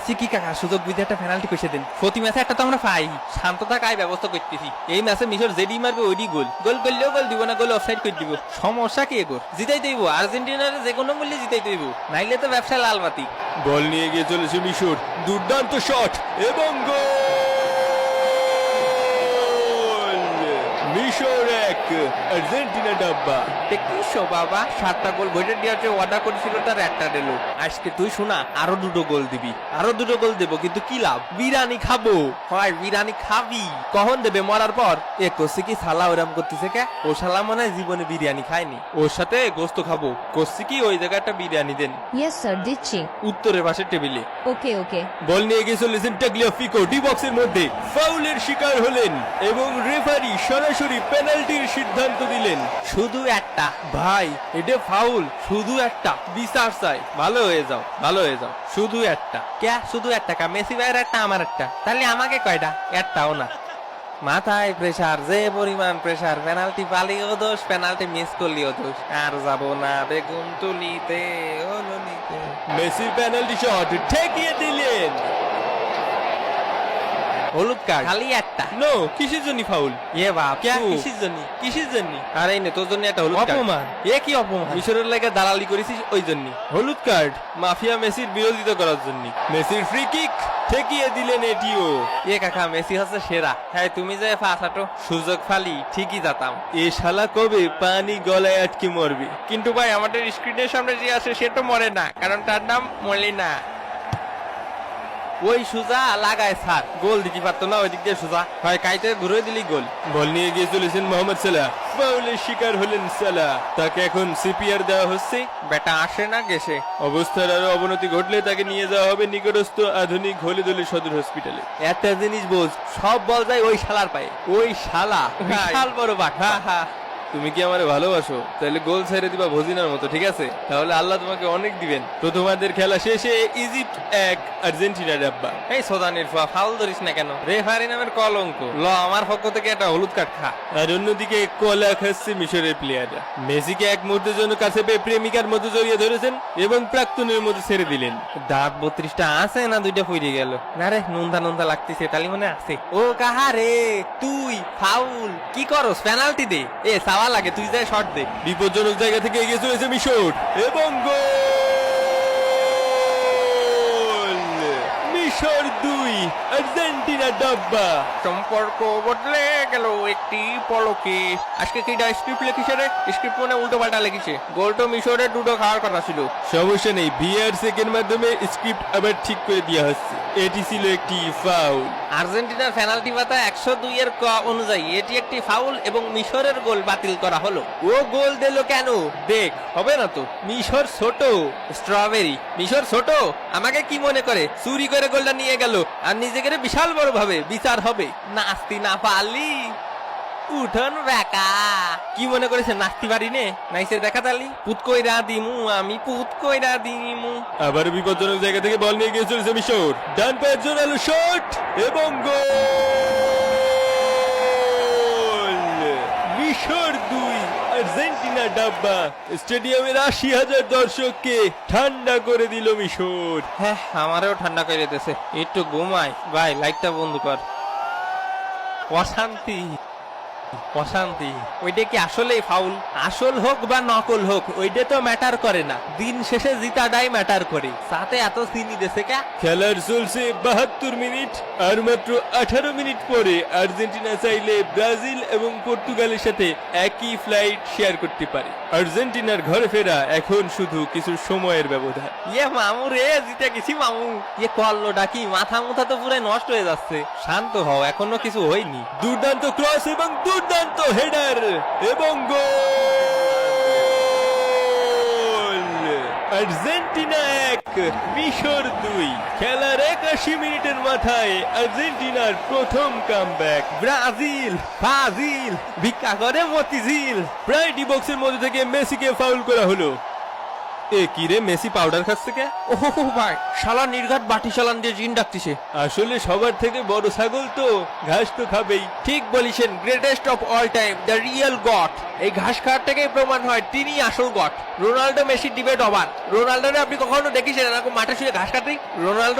সিকি কাকা সুযোগ বুঝে একটা পেনাল্টি কষে দেন। প্রতি ম্যাচে একটা তো আমরা পাই। শান্ত থাকায় ব্যবস্থা করতেছি। এই ম্যাচে মিশর যেডি মারবে ওইডি গোল। গোল করলেও গোল দিব না, গোল অফসাইড করে দিব। সমস্যা কি এগোর? জিতাই দেব আর্জেন্টিনার যে কোনো মূল্যে জিতাই দেব, নাইলে তো ব্যবসা লাল বাতি। বল নিয়ে গিয়ে চলেছে মিশর, দুর্দান্ত শট এবং গোল! মিশর 1 আর্জেন্টিনা ডাব্বা। কিসো বাবা, 7টা গোল বইটা দেওয়ার যে ওয়াদা করেছিল তার একটা দিল। আজকে তুই শোনা আরো 2টো গোল দিবি। আরো 2টো গোল দেবো, কিন্তু কি লাভ? বিরিয়ানি খাবো। হয় বিরিয়ানি খাবি কখন দেবে? মরার পর। এ কষি কি সালা ওরাম করতেছে কে? ও শালা মনে হয় জীবনে বিরিয়ানি খায়নি। ওর সাথে গোস্ত খাবো। কষি কি ওই জায়গায় একটা বিরিয়ানি দেন। ইয়েস স্যার, দিচ্ছি। উত্তরের পাশের টেবিলে। ওকে ওকে। বল নিয়ে গিয়ে চলেছেন টাগলিয়াফিকো, ডি বক্সের মধ্যে ফাউলের শিকার হলেন এবং রেফারি সরাসরি পেনাল্টির সিদ্ধান্ত দিলেন। শুধু একটা ভাই, এটা ফাউল। শুধু একটা বিচার চাই। ভালো হয়ে যাও, ভালো হয়ে যাও। শুধু একটা কে? শুধু একটা কা? মেসি ভাইয়ের একটা, আমার একটা। তাহলে আমাকে কয়টা? একটাও না। মাথায় প্রেসার, যে পরিমাণ প্রেসার। পেনাল্টি পালিও দোষ, পেনাল্টি মিস করলিও দোষ। আর যাবো না বেগুন তুলিতে নিতে। মেসির পেনাল্টি শট ঠেকিয়ে দিলেন। হলুদ কার্ড খালি একটা। নো, কিসের জন্য ফাউল? এ বাপ, কে? কিসের জন্য? কিসের জন্য? আরে নে তোর জন্য একটা হলুদ কার্ড। অপমান। এ কি অপমান? মিশরের লাগে দালালি করেছিস ওই জন্য হলুদ কার্ড। মাফিয়া মেসির বিরোধিতা করার জন্য। মেসির ফ্রি কিক ঠেকিয়ে দিলেন এটিও। এ কাকা, মেসি হচ্ছে সেরা। হ্যাঁ, তুমি যে ফাঁসাটো সুযোগ ফালি ঠিকই যেতাম। এ শালা কবে পানি গলায় আটকে মরবে? কিন্তু ভাই, আমাদের স্ক্রিনের সামনে যে আছে সে তো মরে না, কারণ তার নাম মলিনা। ওই সুজা লাগায় স্যার, গোল দিতে পারতো না। ওই দিক দিয়ে সুজা হয় কাইতে ঘুরে দিলি গোল। বল নিয়ে গিয়ে চলেছেন মোহাম্মদ সালাহ, ফাউলের শিকার হলেন সালাহ। তাকে এখন সিপিআর দেওয়া হচ্ছে। বেটা আসে না গেছে। অবস্থার আরো অবনতি ঘটলে তাকে নিয়ে যাওয়া হবে নিকটস্থ আধুনিক হলিদলি সদর হসপিটালে। একটা জিনিস বোঝ, সব বল যায় ওই শালার পায়ে। ওই শালা বিশাল বড় বাঘ। হ্যাঁ হ্যাঁ। তুমি কি আমারে ভালোবাসো? তাহলে গোল ছেড়ে দিবা ভজিনার মতো, ঠিক আছে? তাহলে আল্লাহ তোমাকে অনেক দিবেন। প্রথমার্ধের খেলা শেষে ইজিপ্ট 1 আর্জেন্টিনা ডাব্বা। এই সোদানির ফাউল ধরিস না কেন? রেফারি নামের কলঙ্ক। ল, আমার পক্ষ থেকে একটা হলুদ কার্ড খা। আর অন্যদিকে কলা খাচ্ছে মিশরের প্লেয়াররা। মেসিকে এক মুহূর্তের জন্য কাছে পেয়ে প্রেমিকার মতো জড়িয়ে ধরেছেন এবং প্রাক্তনের মতো ছেড়ে দিলেন। দাঁত 32টা আছে না 2টা ফুইরে গেল? না রে, নুনদা নুনদা লাগতেছে। তালি মনে আছে। ও কাহা রে তুই? ফাউল কি করস? পেনাল্টি দে। এ সাওয়া লাগে, তুই যা শট দে। বিপজ্জনক জায়গা থেকে এগিয়ে চলেছে মিশর এবং গোল! মিশর 2 আর্জেন্টিনা ডাব্বা। সম্পর্ক বদলে গেল একটি পলকে। আজকে কি স্ক্রিপ্ট লিখিছে রে? স্ক্রিপ্ট মনে উল্টো পাল্টা লিখিছে। গোল তো মিশরের 2টো খাওয়ার কথা ছিল। সমস্যা নেই, ভিআর সেকেন্ড মাধ্যমে স্ক্রিপ্ট আবার ঠিক করে দেওয়া হচ্ছে। এটি ছিল একটি ফাউল। আর্জেন্টিনার পেনাল্টি পাতা 102 এর ক অনুযায়ী এটি একটি ফাউল এবং মিশরের গোল বাতিল করা হলো। ও গোল দিল কেন? দেখ, হবে না তো। মিশর ছোট স্ট্রবেরি। মিশর ছোট আমাকে কি মনে করে? চুরি করে গোলটা নিয়ে গেল আর নিজেকে বিশাল বড় ভাবে বিচার হবে। নাস্তি না পারলি উঠন বেকা। কি মনে করেছে নাচতে পারি নে? নাইসে দেখা তালি পুত কইরা দিমু, আমি পুত কইরা দিমু। আবার বিপজ্জনক জায়গা থেকে বল নিয়ে গিয়ে চলেছে মিশর। ডান পায়ের জোরালো শট এবং গোল! মিশর 2 আর্জেন্টিনা ডাব্বা। স্টেডিয়ামের 80,000 দর্শককে ঠান্ডা করে দিল মিশর। হ্যাঁ, আমারও ঠান্ডা করে দিতেছে। একটু ঘুমাই। ভাই, লাইটটা বন্ধ কর। অশান্তি অশান্তি। ওইটা কি আসলেই ফাউল? আসল হোক বা নকল হোক, ওইটা তো ম্যাটার করে না। দিন শেষে জিতাটাই ম্যাটার করে। সাথে এত চিনি দেশে কে? খেলার চলছে 72 মিনিট। আর মাত্র 18 মিনিট পরে আর্জেন্টিনা চাইলে ব্রাজিল এবং পর্তুগালের সাথে একই ফ্লাইট শেয়ার করতে পারে। আর্জেন্টিনার ঘরে ফেরা এখন শুধু কিছু সময়ের ব্যবধান। ইয়ে মামু রে, জিতে গেছি মামু। ইয়ে করলোটা কি? মাথা মুথা তো পুরো নষ্ট হয়ে যাচ্ছে। শান্ত হও, এখনো কিছু হয়নি। দুর্দান্ত ক্রস এবং দুর্দান্ত হেডার এবং গোল! আর্জেন্টিনা 1 মিশর 2। খেলার 81 মিনিটের মাথায় আর্জেন্টিনার প্রথম কামব্যাক। ব্রাজিল ফাজিল ভিক্ষা করে মতিঝিল। প্রায় ডি বক্সের মধ্যে থেকে মেসিকে ফাউল করা হলো। এ কি রে, মেসি পাউডার খাচ্ছে কে? ওহো ভাই, শালা নির্ঘাত বাটি চালান দিয়ে জিন ডাকতিছে। আসলে সবার থেকে বড় ছাগল তো ঘাস তো খাবেই। ঠিক বলিছেন, greatest of all time, the real god. এই ঘাস খাওয়ার থেকেই প্রমাণ হয় তিনি আসল god. Ronaldo Messi debate over. রোনাল্ডোরে আপনি কখনো দেখিছেন এরকম মাঠে শুয়ে ঘাস কাটতে? রোনাল্ডো